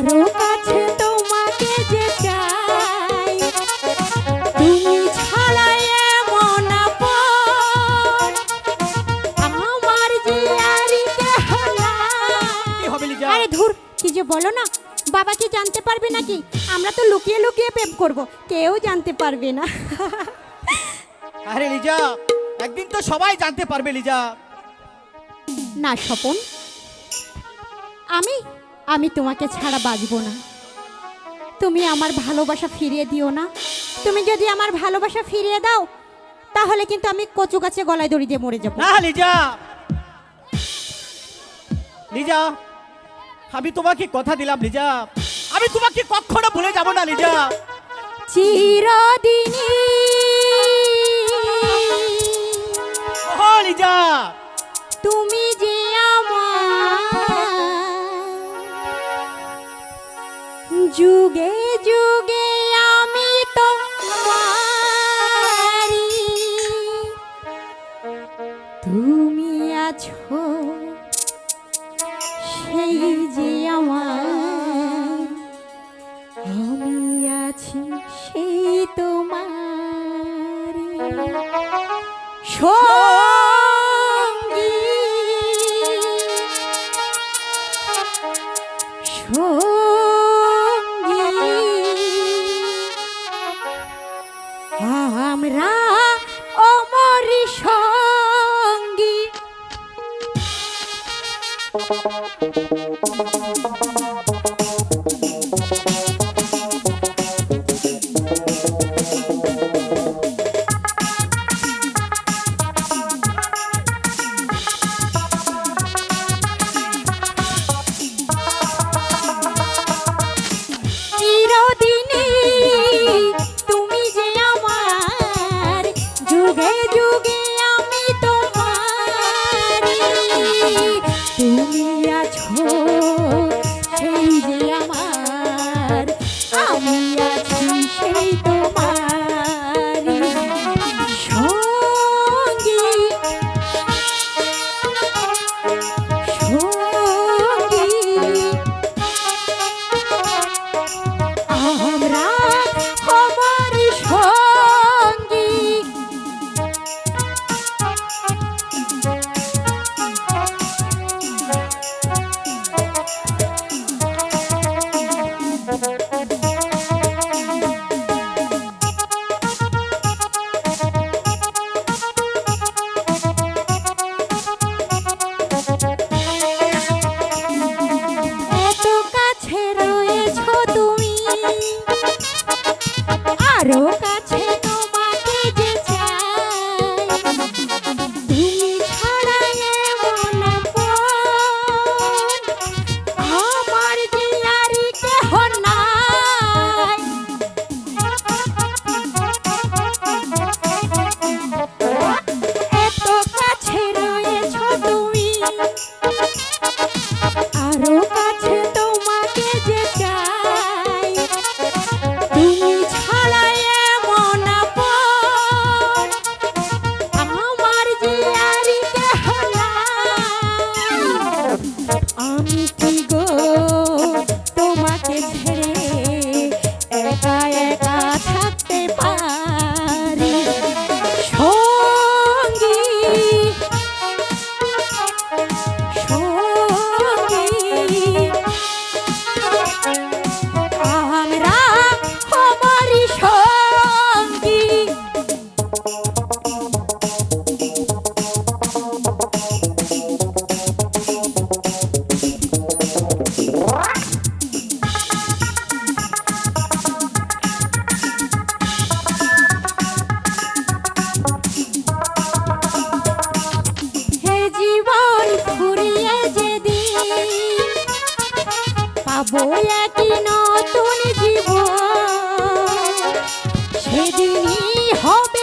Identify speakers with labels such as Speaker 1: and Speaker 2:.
Speaker 1: আরো কাছে তোমাকে যে চাই, তুমি ছাড়া এমন আপন আমার যে আর কেহ নাই।
Speaker 2: কি হবে লিজা?
Speaker 1: আরে ধুর, কি যে বলো না। বাবা কি জানতে পারবে নাকি? আমরা তো লুকিয়ে লুকিয়ে প্রেম করব, কেউ জানতে পারবে না।
Speaker 2: আরে লিজা, একদিন তো সবাই জানতে পারবে লিজা।
Speaker 1: না স্বপন, আমি আমি তোমাকে ছাড়া বাঁচব না। তুমি আমার ভালোবাসা ফিরিয়ে দিও না। তুমি যদি আমার ভালোবাসা ফিরিয়ে দাও তাহলে কিন্তু আমি কচু গাছে গলায় দড়ি দিয়ে মরে যাব।
Speaker 2: না লিজা, লিজা, আমি তোমাকে কথা দিলাম লিজা, আমি তোমাকে কখনো ভুলে যাব না লিজা।
Speaker 1: চিরদিনই
Speaker 2: ও লিজা,
Speaker 1: তুমি যে আমার যুগে যুগে আমি তোমারি, তুমি আছো সেই যে আমার, আমি আছি সেই তোমারি সঙ্গী সঙ্গী। আমরা অমর সঙ্গী। চিরদিনই তুমি যে আমার, যুগে যুগে আমি তোমারি, তুমি আছো সেই যে আমার, আমি আছি সেই তোমারি সঙ্গী সঙ্গী। আমরা আমার সঙ্গী। এত কাছে রয়েছো তুমি, আরো কাছে তোমাকে যে চাই, তুমি ছাড়া এমন আপন আমার যে আর কেহ নাই। এত কাছে রয়েছো তুমি, আরো কাছে তোমাকে যে চাই, তুমি ছাড়া এমন আপন আমার যে আর কেহ নাই। আমি কি গো তোমাকে ছেড়ে একা একা থাকতে পারি সঙ্গী সঙ্গী। আমরা আমার সঙ্গী। হে জীবন ফুরিয়ে যেদিন পাবো একই নতুন জীবন, সেদিনই হবে